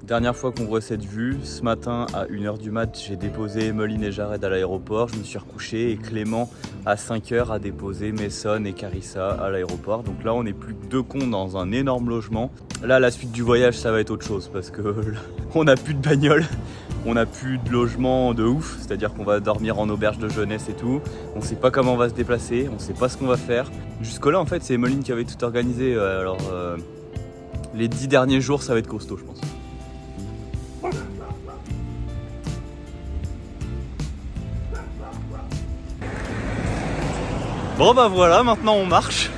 Dernière fois qu'on voit cette vue, ce matin à 1h du mat, j'ai déposé Emeline et Jared à l'aéroport, je me suis recouché et Clément à 5h a déposé Mason et Carissa à l'aéroport. Donc là on n'est plus que 2 cons dans un énorme logement. Là la suite du voyage ça va être autre chose parce que on n'a plus de bagnole, on n'a plus de logement de ouf, c'est-à-dire qu'on va dormir en auberge de jeunesse et tout. On sait pas comment on va se déplacer, on sait pas ce qu'on va faire. Jusque là en fait c'est Emeline qui avait tout organisé, les 10 derniers jours ça va être costaud je pense. Bon bah voilà, maintenant on marche.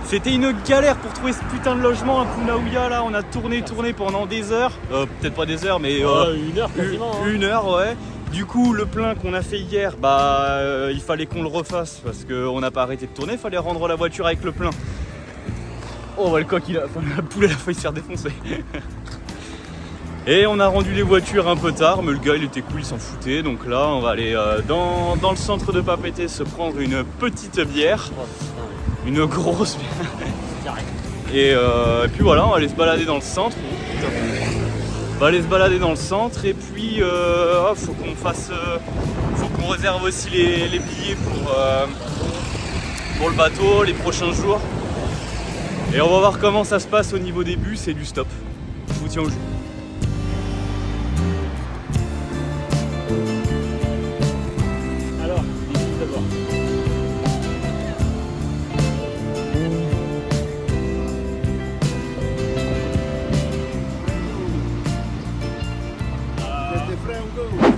C'était une galère pour trouver ce putain de logement à Punaouia là, on a tourné pendant des heures. Peut-être pas des heures mais... 1 heure quasiment. Une heure ouais. Du coup le plein qu'on a fait hier, il fallait qu'on le refasse parce qu'on n'a pas arrêté de tourner, il fallait rendre la voiture avec le plein. Oh bah le coq la poule elle a failli se faire défoncer. Et on a rendu les voitures un peu tard, mais le gars il était cool, il s'en foutait. Donc là on va aller dans le centre de Papeete se prendre une petite bière. Une grosse bière. Et puis voilà, on va aller se balader dans le centre. On va aller se balader dans le centre et puis faut qu'on réserve aussi les billets pour le bateau les prochains jours. Et on va voir comment ça se passe au niveau des bus et du stop. Je vous tiens au jus. Alors, d'abord.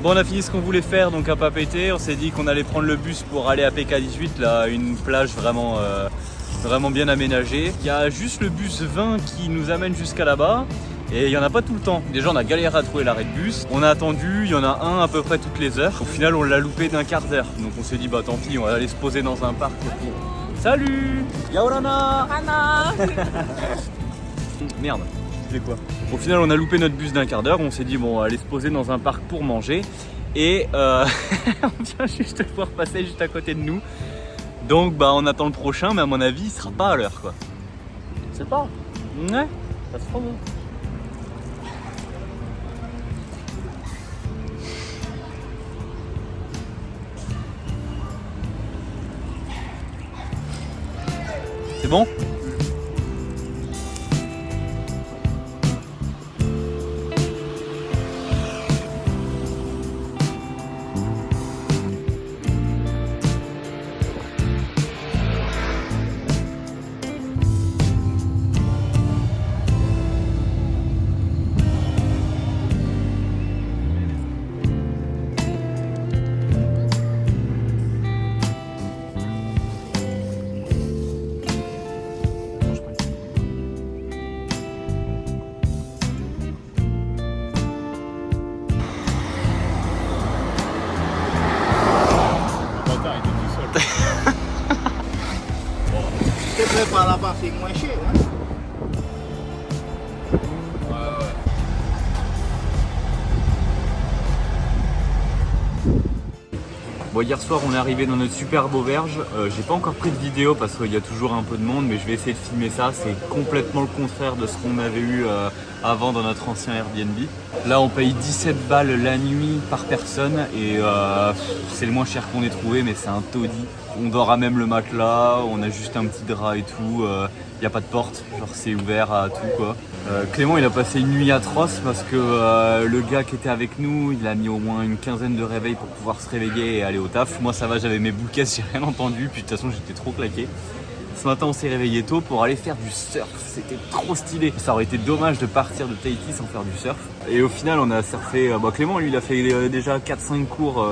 Bon, on a fini ce qu'on voulait faire donc à Papeete. On s'est dit qu'on allait prendre le bus pour aller à PK18, là, une plage vraiment bien aménagée. Il y a juste le bus 20 qui nous amène jusqu'à là-bas. Et il n'y en a pas tout le temps. Déjà on a galéré à trouver l'arrêt de bus. On a attendu, il y en a un à peu près toutes les heures. Au final on l'a loupé d'un quart d'heure. Donc on s'est dit bah tant pis, on va aller se poser dans un parc. Salut Yaorana Anna. Merde, c'est quoi? Au final on a loupé notre bus d'un quart d'heure. On s'est dit bon on va aller se poser dans un parc pour manger. Et on vient juste de pouvoir passer juste à côté de nous. Donc bah on attend le prochain mais à mon avis il sera pas à l'heure quoi. C'est pas. Ouais. Ça se trouve. C'est bon? T'es par là-bas, c'est moins cher. Hein? Bon, hier soir on est arrivé dans notre superbe auberge. J'ai pas encore pris de vidéo parce qu'il y a toujours un peu de monde, mais je vais essayer de filmer ça. C'est complètement le contraire de ce qu'on avait eu avant dans notre ancien Airbnb. Là on paye 17 balles la nuit par personne et c'est le moins cher qu'on ait trouvé, mais c'est un taudis. On dort à même le matelas, on a juste un petit drap et tout. Y a pas de porte, genre c'est ouvert à tout quoi. Clément il a passé une nuit atroce parce que le gars qui était avec nous il a mis au moins une quinzaine de réveils pour pouvoir se réveiller et aller au taf. Moi ça va, j'avais mes bouquets, j'ai rien entendu, puis de toute façon j'étais trop claqué. Ce matin on s'est réveillé tôt pour aller faire du surf, c'était trop stylé. Ça aurait été dommage de partir de Tahiti sans faire du surf. Et au final on a surfé, Clément lui il a fait déjà 4-5 cours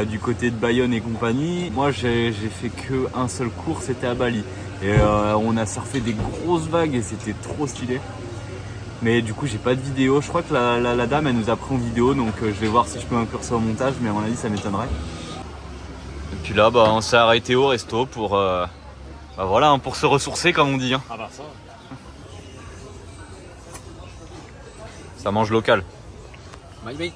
du côté de Bayonne et compagnie. Moi j'ai fait que un seul cours, c'était à Bali. Et on a surfé des grosses vagues et c'était trop stylé. Mais du coup j'ai pas de vidéo, je crois que la dame elle nous a pris en vidéo, donc je vais voir si je peux inclure ça au montage, mais à mon avis ça m'étonnerait. Et puis là on s'est arrêté au resto pour, pour se ressourcer comme on dit. Hein. Ah bah ça. Ça mange local. Bye bye.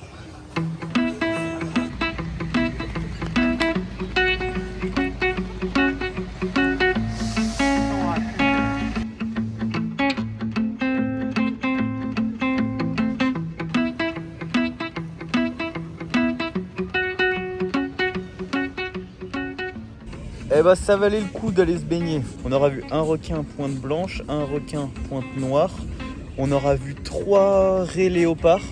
Eh bah ça valait le coup d'aller se baigner. On aura vu un requin pointe blanche, un requin pointe noire. On aura vu 3 raies léopards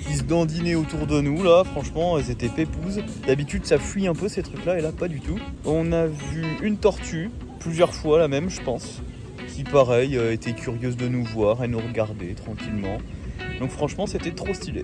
qui se dandinaient autour de nous là. Franchement, elles étaient pépouses. D'habitude ça fuit un peu ces trucs là et là pas du tout. On a vu une tortue, plusieurs fois la même je pense, qui pareil était curieuse de nous voir et nous regarder tranquillement. Donc franchement c'était trop stylé.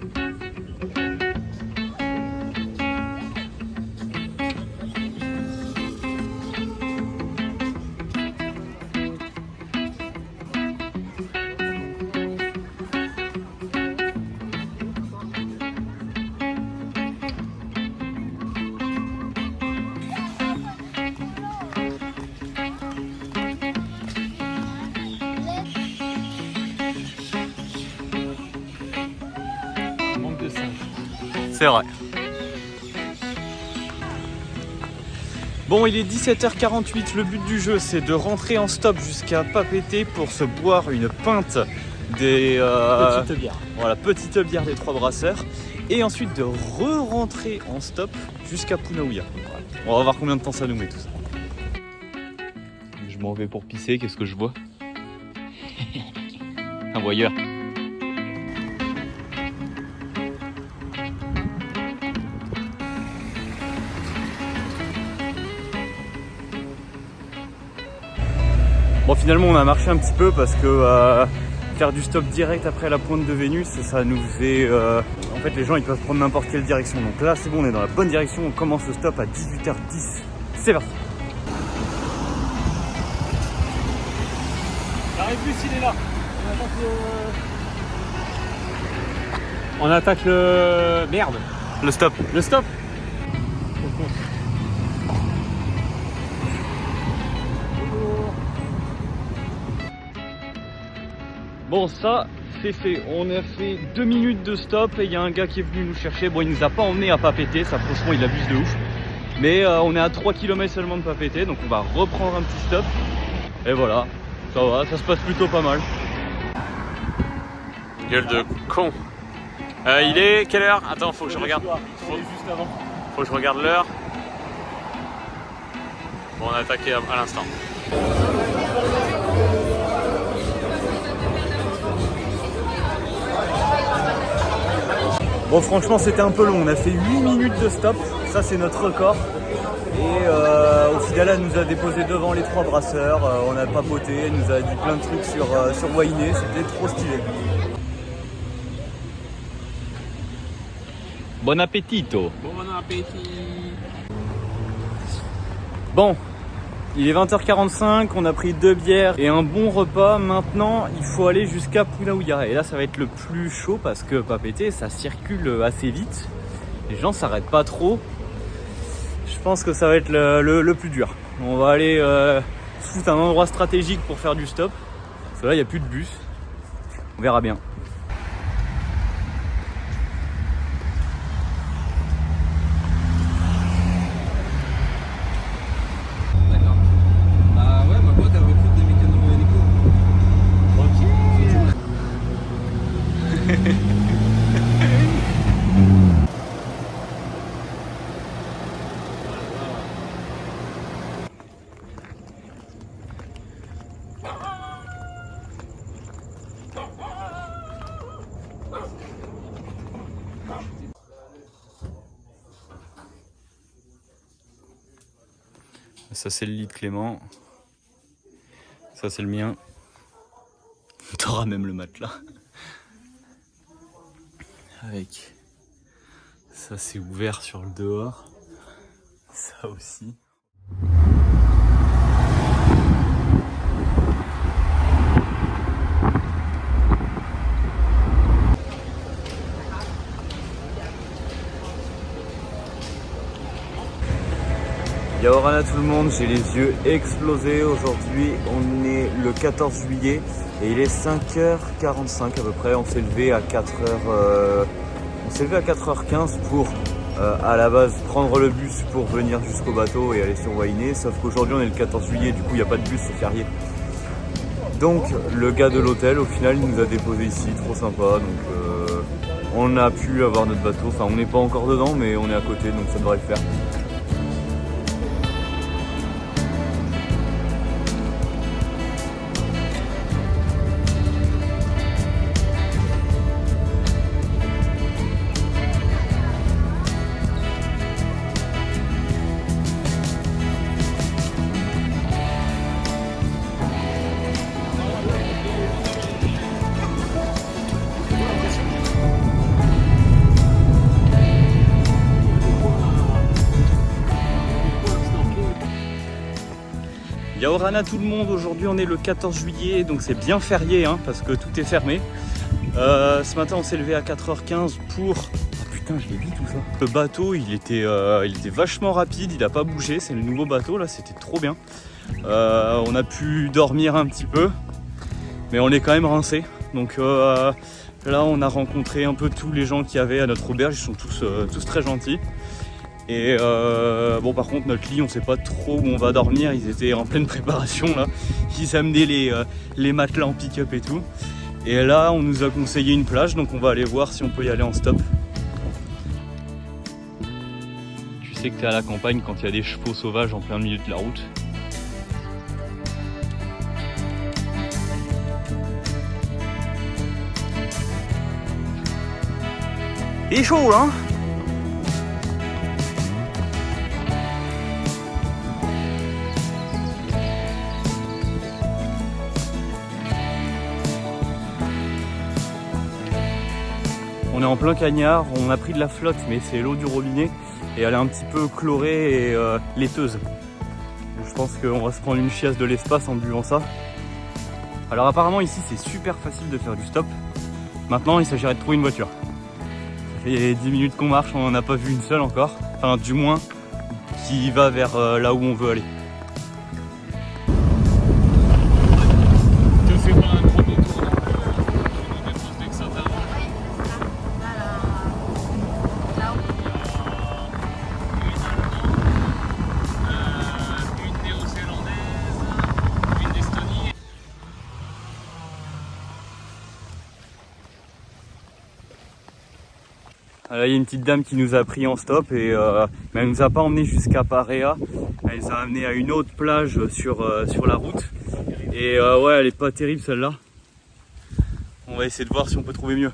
C'est vrai. Bon, il est 17h48. Le but du jeu, c'est de rentrer en stop jusqu'à Papeete pour se boire une pinte des Petite bière. Voilà, petite bière des 3 brasseurs. Et ensuite de re-rentrer en stop jusqu'à Punaouia. Voilà. On va voir combien de temps ça nous met tout ça. Je m'en vais pour pisser. Qu'est-ce que je vois? Un voyeur. Bon, finalement on a marché un petit peu parce que faire du stop direct après la pointe de Vénus, ça nous faisait... En fait les gens ils peuvent prendre n'importe quelle direction. Donc là c'est bon, on est dans la bonne direction, on commence le stop à 18h10. C'est parti. L'arrêt bus il est là. On attaque le... Merde. Le stop. Le stop. Bon ça c'est fait, on a fait 2 minutes de stop et il y a un gars qui est venu nous chercher. Bon il nous a pas emmené à Papeete, ça franchement il abuse de ouf. Mais on est à 3 km seulement de Papeete, donc on va reprendre un petit stop. Et voilà, ça va, ça se passe plutôt pas mal. Gueule de con. Il est quelle heure? Attends, faut que je regarde. Juste avant. Faut que je regarde l'heure. Bon, on a attaqué à l'instant. Bon franchement c'était un peu long, on a fait 8 minutes de stop, ça c'est notre record. Et au final elle nous a déposé devant les 3 brasseurs, on a papoté, elle nous a dit plein de trucs sur Wainé, c'était trop stylé. Bon appetito. Bon appétit. Bon, il est 20h45, on a pris 2 bières et un bon repas. Maintenant, il faut aller jusqu'à Punaouia. Et là, ça va être le plus chaud parce que Papeete, ça circule assez vite. Les gens s'arrêtent pas trop. Je pense que ça va être le plus dur. On va aller se foutre un endroit stratégique pour faire du stop. Parce que là, il n'y a plus de bus. On verra bien. Ça c'est le lit de Clément. Ça c'est le mien. T'auras même le matelas. Avec ça c'est ouvert sur le dehors. Ça aussi. Yaorana tout le monde, j'ai les yeux explosés. Aujourd'hui on est le 14 juillet et il est 5h45 à peu près. On s'est levé à 4h15 pour à la base prendre le bus pour venir jusqu'au bateau et aller sur Wainé. Sauf qu'aujourd'hui on est le 14 juillet, du coup il n'y a pas de bus, c'est férié. Donc le gars de l'hôtel au final il nous a déposé ici, trop sympa. Donc on a pu avoir notre bateau, enfin on n'est pas encore dedans mais on est à côté donc ça devrait le faire. Yaorana tout le monde, aujourd'hui on est le 14 juillet, donc c'est bien férié hein, parce que tout est fermé. Ce matin on s'est levé à 4h15 pour... Oh putain, je l'ai vu tout ça. Le bateau il était vachement rapide, il a pas bougé, c'est le nouveau bateau là, c'était trop bien. On a pu dormir un petit peu, mais on est quand même rincé. Donc là on a rencontré un peu tous les gens qu'il y avait à notre auberge, ils sont tous très gentils. Et bon par contre notre lit on sait pas trop où on va dormir, ils étaient en pleine préparation là, ils amenaient les matelas en pick-up et tout. Et là on nous a conseillé une plage, donc on va aller voir si on peut y aller en stop. Tu sais que t'es à la campagne quand il y a des chevaux sauvages en plein milieu de la route. Il est chaud là hein. On est en plein cagnard, on a pris de la flotte mais c'est l'eau du robinet et elle est un petit peu chlorée et laiteuse. Donc, je pense qu'on va se prendre une chiasse de l'espace en buvant ça. Alors apparemment ici c'est super facile de faire du stop. Maintenant il s'agirait de trouver une voiture. Ça fait 10 minutes qu'on marche, on n'en a pas vu une seule encore. Enfin du moins qui va vers là où on veut aller. Je fais pas un gros détour dans le dépose dès que ça t'arrange. Une néo-zélandaise, une d'Estonie. Là, il y a une petite dame qui nous a pris en stop et mais elle nous a pas emmené jusqu'à Parea. Elle nous a amené à une autre plage sur la route. Et ouais, elle est pas terrible celle-là. On va essayer de voir si on peut trouver mieux.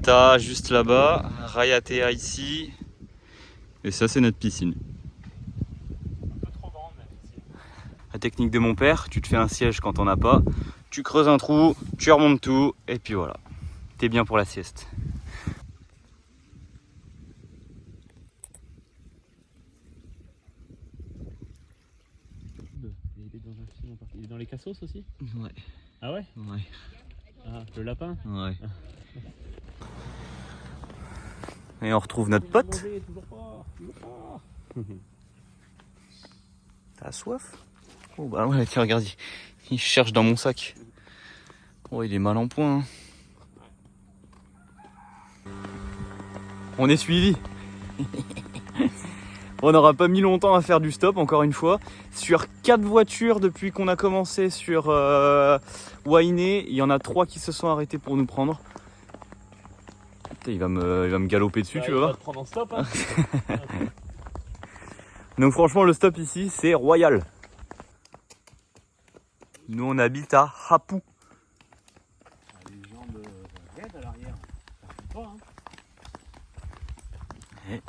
T'as juste là-bas, Rayatea ici. Et ça c'est notre piscine. Un peu trop grande même ici. La technique de mon père, tu te fais un siège quand on n'a pas, tu creuses un trou, tu remontes tout, et puis voilà. T'es bien pour la sieste. Il est dans un film en partie. Il est dans les cassos aussi? Ouais. Ah ouais? Ouais. Ah, le lapin? Ouais. Et on retrouve notre pote. Toujours pas. T'as soif? Oh bah ouais, tiens, regarde, il cherche dans mon sac. Oh, il est mal en point. Hein. On est suivi. On n'aura pas mis longtemps à faire du stop, encore une fois. Sur 4 voitures depuis qu'on a commencé sur Wainé, il y en a 3 qui se sont arrêtées pour nous prendre. Putain, il va me galoper dessus, tu vas voir. Te prendre en stop, hein. Donc franchement, le stop ici, c'est royal. Nous, on habite à Hapu. Les jambes raides à l'arrière. Ça fait pas, hein. Ouais.